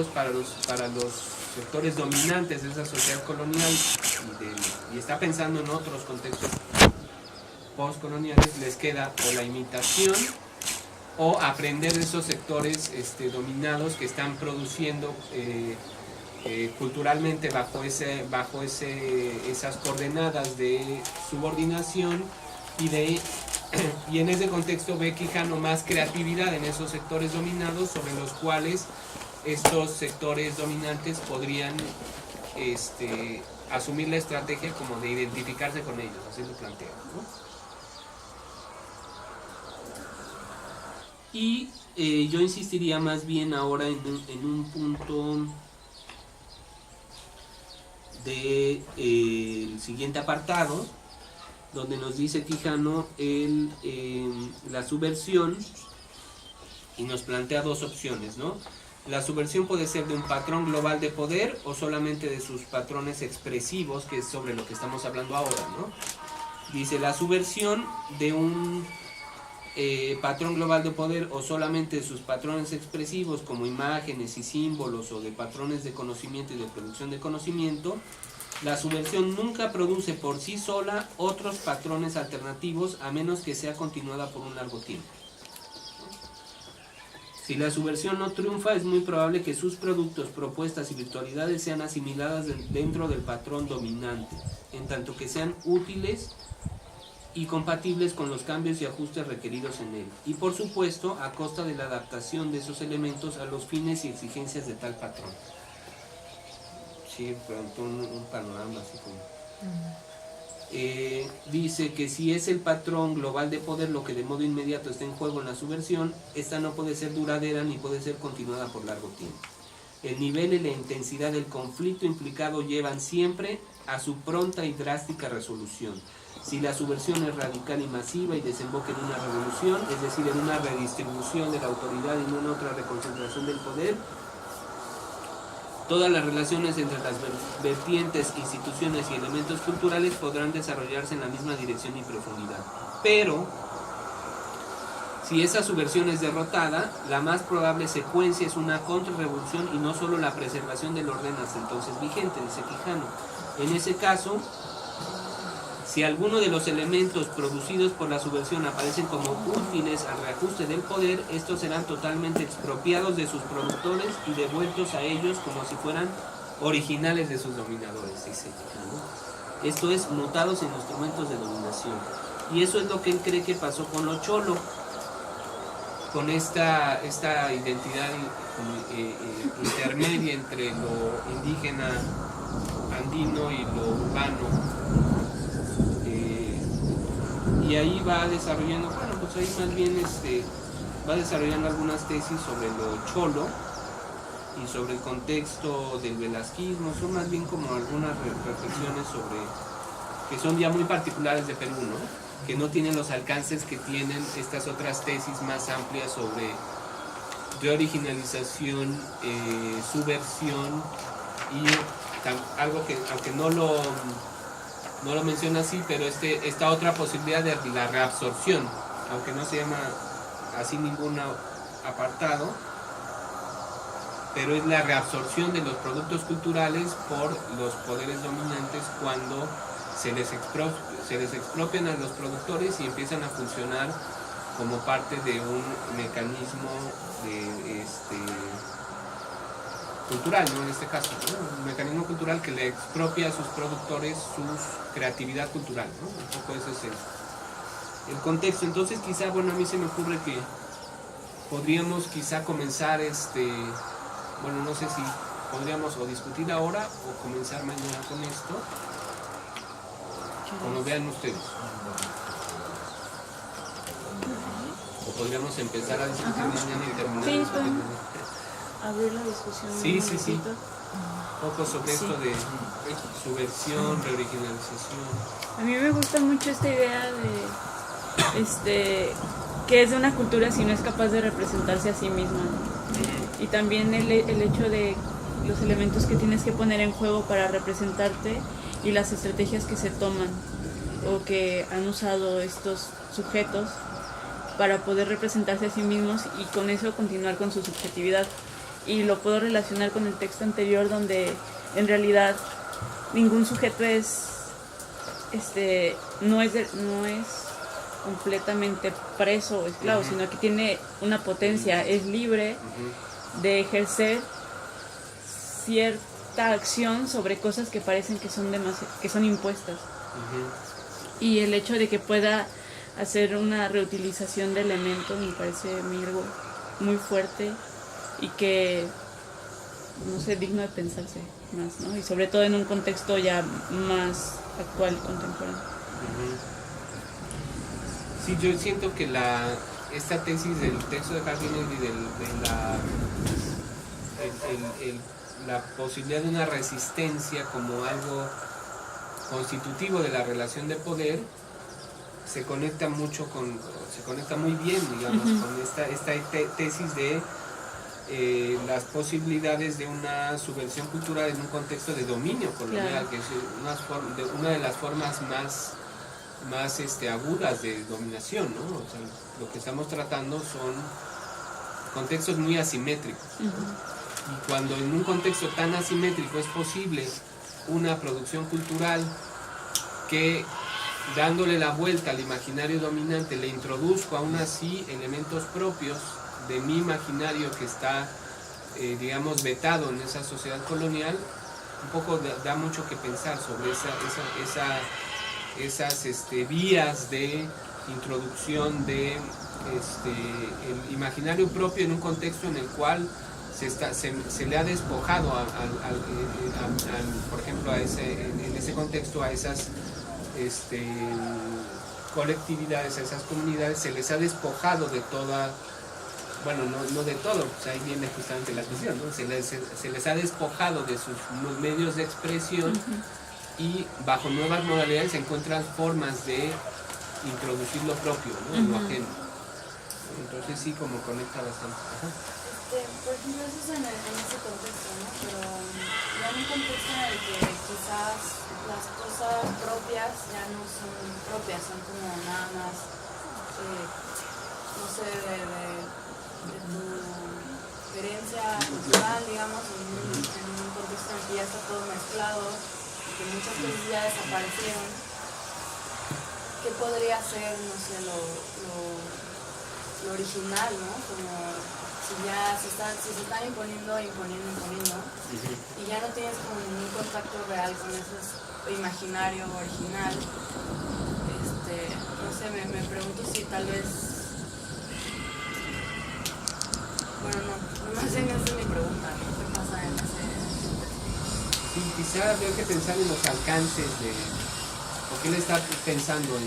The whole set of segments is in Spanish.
para los sectores dominantes de esa sociedad colonial y está pensando en otros contextos postcoloniales, les queda o la imitación o aprender de esos sectores dominados que están produciendo culturalmente bajo esas coordenadas de subordinación y en ese contexto ve Quijano más creatividad en esos sectores dominados sobre los cuales estos sectores dominantes podrían asumir la estrategia como de identificarse con ellos, así lo plantea, ¿no? Y yo insistiría más bien ahora en un punto del siguiente apartado, donde nos dice Quijano la subversión, y nos plantea dos opciones, ¿no? La subversión puede ser de un patrón global de poder o solamente de sus patrones expresivos, que es sobre lo que estamos hablando ahora, ¿no? Dice, la subversión de un patrón global de poder o solamente de sus patrones expresivos como imágenes y símbolos o de patrones de conocimiento y de producción de conocimiento, la subversión nunca produce por sí sola otros patrones alternativos a menos que sea continuada por un largo tiempo. Si la subversión no triunfa, es muy probable que sus productos, propuestas y virtualidades sean asimiladas dentro del patrón dominante, en tanto que sean útiles y compatibles con los cambios y ajustes requeridos en él, y por supuesto a costa de la adaptación de esos elementos a los fines y exigencias de tal patrón. Sí, pronto un panorama así como... dice que si es el patrón global de poder lo que de modo inmediato está en juego en la subversión, esta no puede ser duradera ni puede ser continuada por largo tiempo. El nivel y la intensidad del conflicto implicado llevan siempre a su pronta y drástica resolución. Si la subversión es radical y masiva y desemboca en una revolución, es decir, en una redistribución de la autoridad y no en otra reconcentración del poder, todas las relaciones entre las vertientes, instituciones y elementos culturales podrán desarrollarse en la misma dirección y profundidad. Pero, si esa subversión es derrotada, la más probable secuencia es una contrarrevolución y no solo la preservación del orden hasta entonces vigente, dice Quijano. En ese caso, si alguno de los elementos producidos por la subversión aparecen como útiles al reajuste del poder, estos serán totalmente expropiados de sus productores y devueltos a ellos como si fueran originales de sus dominadores, dice Quijano. Esto es, mutados en instrumentos de dominación. Y eso es lo que él cree que pasó con lo cholo, con esta identidad intermedia entre lo indígena andino y lo urbano. Y ahí va desarrollando, bueno, pues ahí más bien va desarrollando algunas tesis sobre lo cholo y sobre el contexto del velasquismo. Son más bien como algunas reflexiones que son ya muy particulares de Perú, ¿no? Que no tienen los alcances que tienen estas otras tesis más amplias sobre reoriginalización, subversión y algo que, aunque no lo menciona así, pero esta otra posibilidad de la reabsorción, aunque no se llama así ningún apartado, pero es la reabsorción de los productos culturales por los poderes dominantes cuando se les expropian a los productores y empiezan a funcionar como parte de un mecanismo cultural, ¿no? En este caso, ¿no? Un mecanismo cultural que le expropia a sus productores su creatividad cultural, ¿no? Un poco ese es el contexto. Entonces quizá, bueno, a mí se me ocurre que podríamos quizá comenzar bueno, no sé si podríamos o discutir ahora o comenzar mañana con esto, como vean ustedes. O podríamos empezar a discutir mañana y terminar. Sí, abrir la discusión. Sí. Un poco sobre esto de subversión, reoriginalización. A mí me gusta mucho esta idea de que es de una cultura si no es capaz de representarse a sí misma. Y también el hecho de los elementos que tienes que poner en juego para representarte y las estrategias que se toman o que han usado estos sujetos para poder representarse a sí mismos y con eso continuar con su subjetividad. y lo puedo relacionar con el texto anterior donde en realidad ningún sujeto no es completamente preso o esclavo, sino que tiene una potencia, es libre de ejercer cierta acción sobre cosas que parecen que son impuestas. Y el hecho de que pueda hacer una reutilización de elementos me parece a mí algo muy fuerte y que, no sé, digno de pensarse más, ¿no? Y sobre todo en un contexto ya más actual, contemporáneo. Sí, yo siento que esta tesis del texto de Hardinelli y la posibilidad de una resistencia como algo constitutivo de la relación de poder se conecta muy bien, digamos, con esta tesis de las posibilidades de una subversión cultural en un contexto de dominio colonial, claro, que es una de las formas más agudas de dominación, ¿no? O sea, lo que estamos tratando son contextos muy asimétricos. Y cuando en un contexto tan asimétrico es posible una producción cultural que, dándole la vuelta al imaginario dominante, le introduzco aún así elementos propios de mi imaginario que está, digamos, vetado en esa sociedad colonial, un poco da mucho que pensar sobre esas vías de introducción de el imaginario propio en un contexto en el cual se le ha despojado por ejemplo en ese contexto a esas colectividades, a esas comunidades, se les ha despojado de toda, bueno, no de todo, pues ahí viene justamente la cuestión, ¿no? Se les ha despojado de sus medios de expresión y bajo nuevas modalidades se encuentran formas de introducir lo propio, ¿no? Lo ajeno. Entonces sí, como conecta bastante. Por ejemplo, eso es en ese contexto, ¿no? Pero ya en un contexto en el que quizás las cosas propias ya no son propias, son como nada más, no sé, de tu herencia cultural, digamos, en un contexto en el que ya está todo mezclado, que muchas cosas ya desaparecieron. ¿Qué podría ser, no sé, lo original, ¿no? Como si se están imponiendo, y ya no tienes como ningún contacto real con ese imaginario original. No sé, me pregunto si tal vez... Bueno, no más bien esa es mi pregunta, ¿no? ¿Qué pasa en ese contexto? Sí, quizá habría que pensar en los alcances porque él está pensando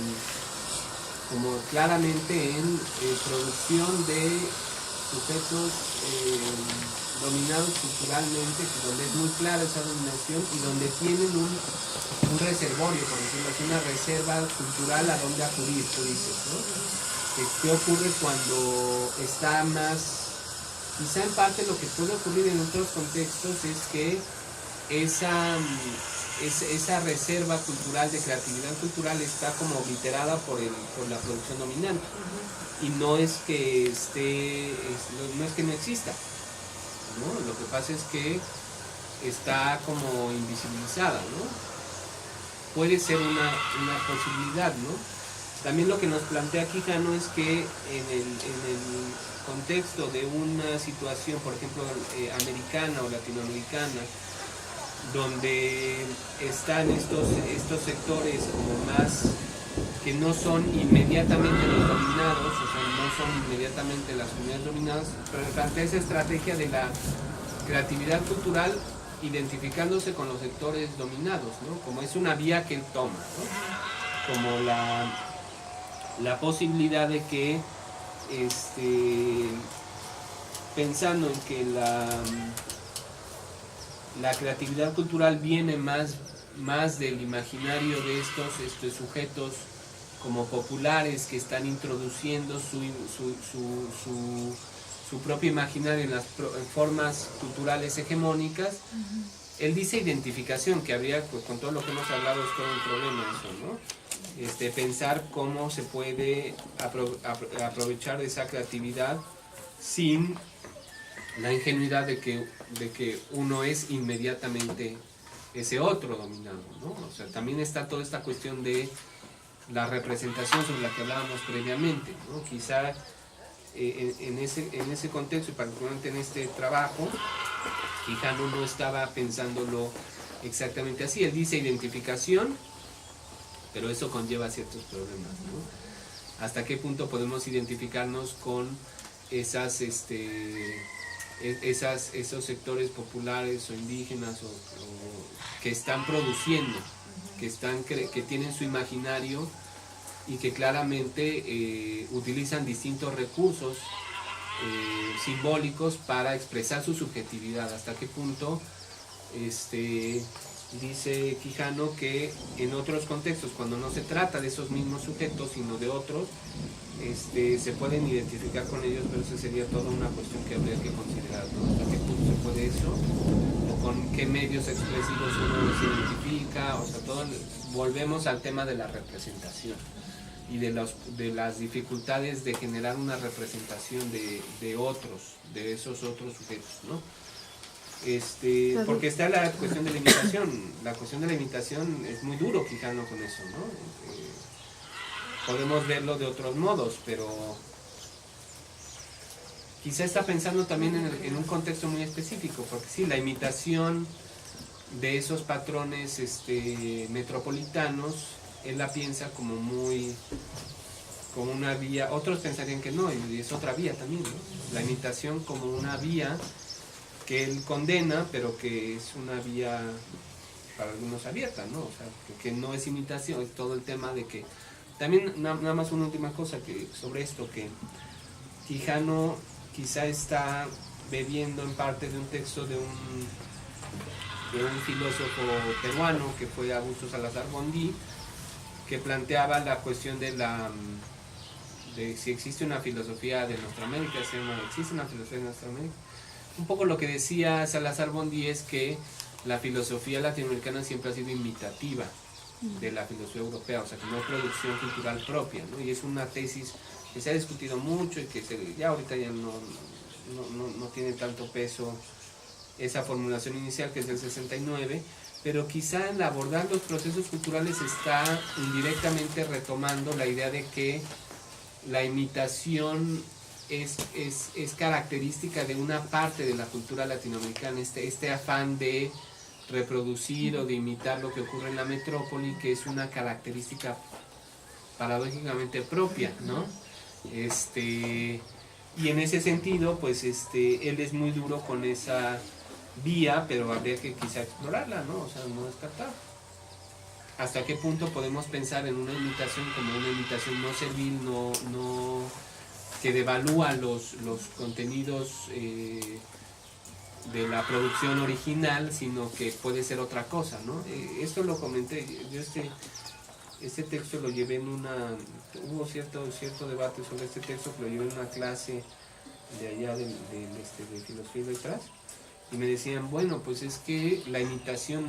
como claramente en producción de sujetos dominados culturalmente, donde es muy clara esa dominación y donde tienen un reservorio, por decirlo así, una reserva cultural a donde acudir, tú dices, ¿no? ¿Qué ocurre cuando está más? Quizá en parte lo que puede ocurrir en otros contextos es que esa reserva cultural, de creatividad cultural, está como obliterada por la producción dominante. Y no es que no exista, ¿no? Lo que pasa es que está como invisibilizada, ¿no? Puede ser una posibilidad, ¿no? También lo que nos plantea Quijano es que en el contexto de una situación, por ejemplo, americana o latinoamericana, donde están estos sectores como más que no son inmediatamente los dominados, o sea, no son inmediatamente las comunidades dominadas, pero plantea esa estrategia de la creatividad cultural identificándose con los sectores dominados, ¿no? Como es una vía que él toma, ¿no? Como la posibilidad de que pensando en que la creatividad cultural viene más del imaginario de estos sujetos como populares que están introduciendo su propio imaginario en las formas culturales hegemónicas. Él dice identificación, que habría, pues, con todo lo que hemos hablado, es todo un problema eso, ¿no? Pensar cómo se puede aprovechar de esa creatividad sin la ingenuidad de que uno es inmediatamente ese otro dominado, ¿no? O sea, también está toda esta cuestión de la representación sobre la que hablábamos previamente, ¿no? Quizá en ese contexto y particularmente en este trabajo, Quijano no estaba pensándolo exactamente así. Él dice identificación, pero eso conlleva ciertos problemas, ¿no? ¿Hasta qué punto podemos identificarnos con esos sectores populares o indígenas o que están produciendo, que tienen su imaginario y que claramente utilizan distintos recursos simbólicos para expresar su subjetividad? ¿Hasta qué punto dice Quijano que en otros contextos, cuando no se trata de esos mismos sujetos sino de otros, se pueden identificar con ellos, pero eso sería toda una cuestión que habría que considerar, ¿no? ¿Hasta qué punto se puede eso? ¿O con qué medios expresivos uno se identifica? O sea, volvemos al tema de la representación y de las dificultades de generar una representación de otros, de esos otros sujetos, ¿no? Porque está la cuestión de la imitación. La cuestión de la imitación es muy duro Quijano con eso, ¿no? Podemos verlo de otros modos, pero quizá está pensando también en un contexto muy específico, porque sí, la imitación de esos patrones metropolitanos, él la piensa como una vía. Otros pensarían que no, y es otra vía también, ¿no? La imitación como una vía que él condena, pero que es una vía para algunos abierta, ¿no? O sea, que no es imitación, es todo el tema de que... También, nada más una última cosa sobre esto, que Quijano quizá está bebiendo en parte de un texto de un filósofo peruano que fue Augusto Salazar Bondí, que planteaba la cuestión de si existe una filosofía de Norteamérica, ¿existe una filosofía de Norteamérica? Un poco lo que decía Salazar Bondí es que la filosofía latinoamericana siempre ha sido imitativa de la filosofía europea, o sea, que no hay producción cultural propia, ¿no? Y es una tesis que se ha discutido mucho y que ya ahorita ya no tiene tanto peso esa formulación inicial, que es del 69, pero quizá en abordar los procesos culturales está indirectamente retomando la idea de que la imitación es característica de una parte de la cultura latinoamericana, este afán de reproducir o de imitar lo que ocurre en la metrópoli, que es una característica paradójicamente propia, ¿no? Y en ese sentido, pues él es muy duro con esa vía, pero habría que quizá explorarla, ¿no? O sea, no descartar. ¿Hasta qué punto podemos pensar en una imitación como una imitación no servil, no que devalúa los contenidos de la producción original, sino que puede ser otra cosa, ¿no? Esto lo comenté, yo este texto lo llevé hubo cierto debate sobre este texto, que lo llevé en una clase de allá de filosofía y letras, y me decían, bueno, pues es que la imitación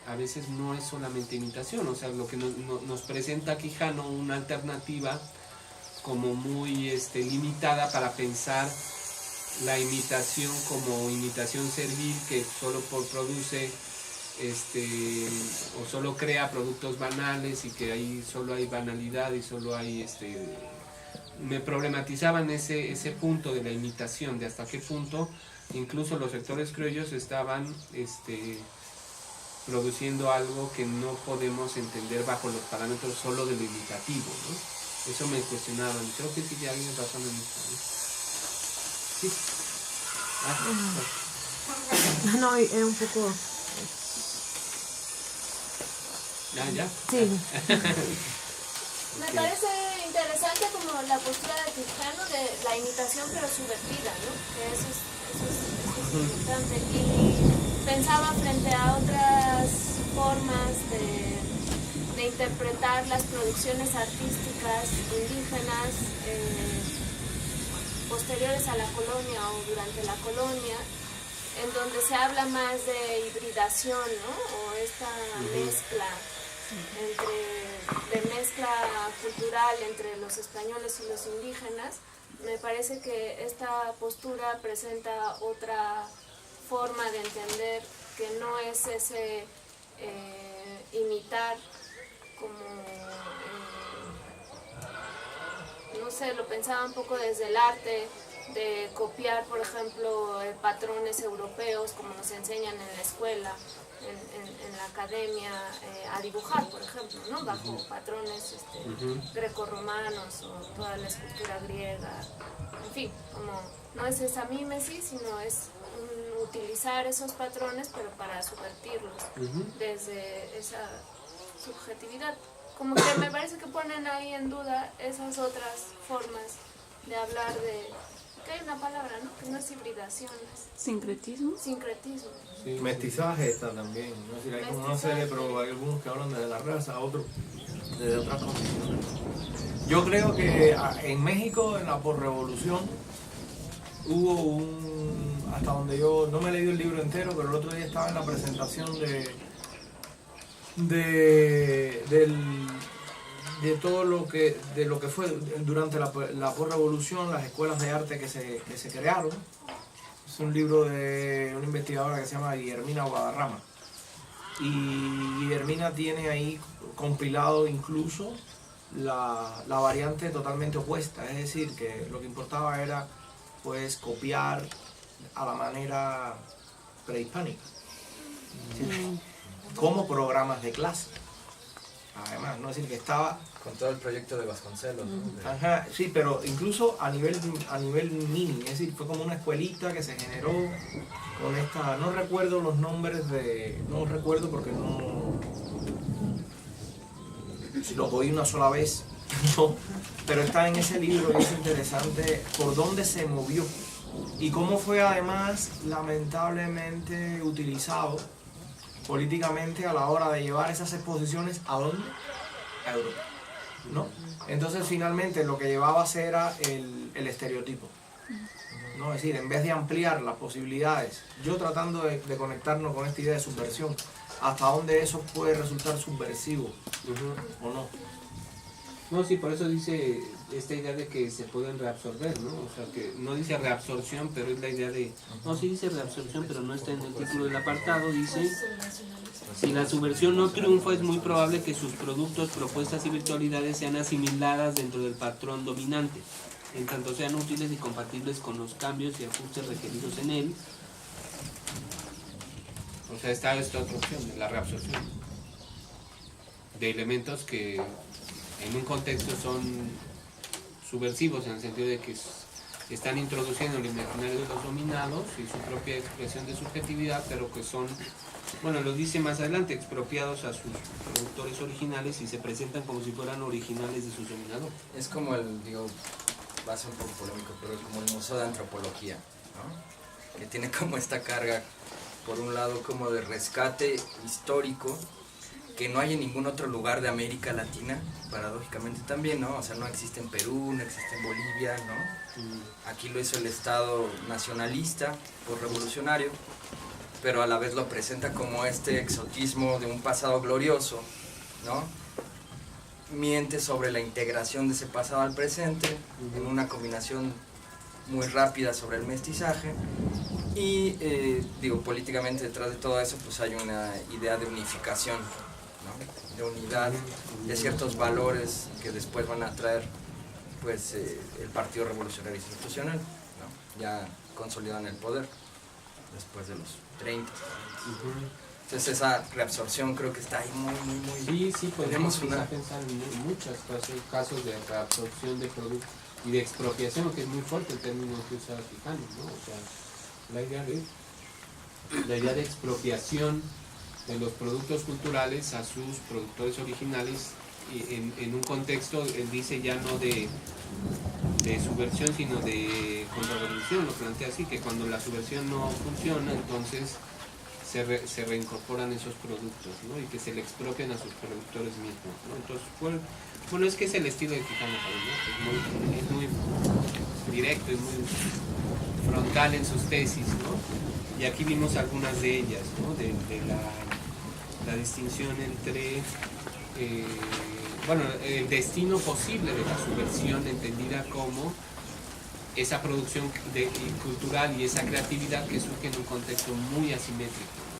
a veces no es solamente imitación, o sea, lo que nos presenta Quijano una alternativa como muy limitada para pensar la imitación como imitación servil, que solo produce o solo crea productos banales, y que ahí solo hay banalidad y solo hay me problematizaban ese punto de la imitación, de hasta qué punto incluso los sectores criollos estaban produciendo algo que no podemos entender bajo los parámetros solo de lo imitativo, ¿no? Eso me cuestionaban. Creo que sí, ya hay razón en esto, ¿no? Sí. No, era un poco... ¿Ya? Sí. Me parece interesante como la postura de Quijano de la imitación pero subvertida, ¿no? Que eso es importante. Y pensaba frente a otras formas de interpretar las producciones artísticas indígenas posteriores a la colonia o durante la colonia, en donde se habla más de hibridación, ¿no? O esta mezcla mezcla cultural entre los españoles y los indígenas, me parece que esta postura presenta otra forma de entender que no es ese imitar como, no sé, lo pensaba un poco desde el arte, de copiar, por ejemplo, patrones europeos como nos enseñan en la escuela, en la academia, a dibujar, por ejemplo, ¿no? Bajo patrones grecorromanos o toda la escultura griega, en fin, como no es esa mímesis, sino es utilizar esos patrones pero para subvertirlos desde esa subjetividad. Como que me parece que ponen ahí en duda esas otras formas de hablar de... que hay una palabra, ¿no? Que no es hibridación, es ¿Sincretismo? sincretismo. Sí, Mestizaje está también, ¿no? Es decir, hay como una serie, pero hay algunos que hablan de la raza, otros de otras condiciones. Yo creo que en México, en la posrevolución, hubo hasta donde yo, no me he leído el libro entero, pero el otro día estaba en la presentación de todo lo que fue durante la posrevolución, las escuelas de arte que se crearon. Es un libro de una investigadora que se llama Guillermina Guadarrama. Y Guillermina tiene ahí compilado incluso la variante totalmente opuesta, es decir, que lo que importaba era pues copiar a la manera prehispánica, ¿sí? Como programas de clase. Además, no es decir que estaba con todo el proyecto de Vasconcelos, ¿no? Ajá, sí, pero incluso a nivel mini, es decir, fue como una escuelita que se generó con esta, no recuerdo los nombres no recuerdo porque no, si los oí una sola vez, no, pero está en ese libro y es interesante por dónde se movió y cómo fue además lamentablemente utilizado políticamente a la hora de llevar esas exposiciones ¿a dónde? A Europa, ¿no? Entonces finalmente lo que llevaba era el estereotipo, ¿no? Es decir, en vez de ampliar las posibilidades, yo tratando de conectarnos con esta idea de subversión, hasta dónde eso puede resultar subversivo o no. No, sí, por eso dice esta idea de que se pueden reabsorber, ¿no? O sea, que no dice reabsorción, pero es la idea de... No, sí dice reabsorción, pero no está en el título del apartado, dice... Si la subversión no triunfa, es muy probable que sus productos, propuestas y virtualidades sean asimiladas dentro del patrón dominante, en tanto sean útiles y compatibles con los cambios y ajustes requeridos en él. O sea, está esta otra opción, la reabsorción de elementos que en un contexto son subversivos, en el sentido de que están introduciendo el imaginario de los dominados y su propia expresión de subjetividad, pero que son, bueno, lo dice más adelante, expropiados a sus productores originales y se presentan como si fueran originales de sus dominadores. Es como va a ser un poco polémico, pero es como el Museo de Antropología, ¿no? Que tiene como esta carga, por un lado, como de rescate histórico, que no hay en ningún otro lugar de América Latina, paradójicamente también, ¿no? O sea, no existe en Perú, no existe en Bolivia, ¿no? Aquí lo hizo el Estado nacionalista, revolucionario, pero a la vez lo presenta como este exotismo de un pasado glorioso, ¿no? Miente sobre la integración de ese pasado al presente, en una combinación muy rápida sobre el mestizaje, y políticamente detrás de todo eso pues hay una idea de unificación, ¿no? De unidad, de ciertos valores que después van a traer pues el Partido Revolucionario Institucional, ¿no? Ya consolidado en el poder después de los 30. Entonces esa reabsorción creo que está ahí muy... Sí, podemos pensar en muchos casos de reabsorción de productos y de expropiación, que es muy fuerte el término que usa Quijano, ¿no? O sea, la idea de expropiación de los productos culturales a sus productores originales en un contexto, él dice ya no de subversión, sino de contrarrevolución, lo plantea así, que cuando la subversión no funciona, entonces se reincorporan esos productos, ¿no? Y que se le expropian a sus productores mismos, ¿no? Entonces, bueno, es que es el estilo de Quijano, ¿no? Es muy directo y muy frontal en sus tesis, ¿no? Y aquí vimos algunas de ellas, ¿no? De la distinción entre el destino posible de la subversión, entendida como esa producción cultural y esa creatividad que surge en un contexto muy asimétrico.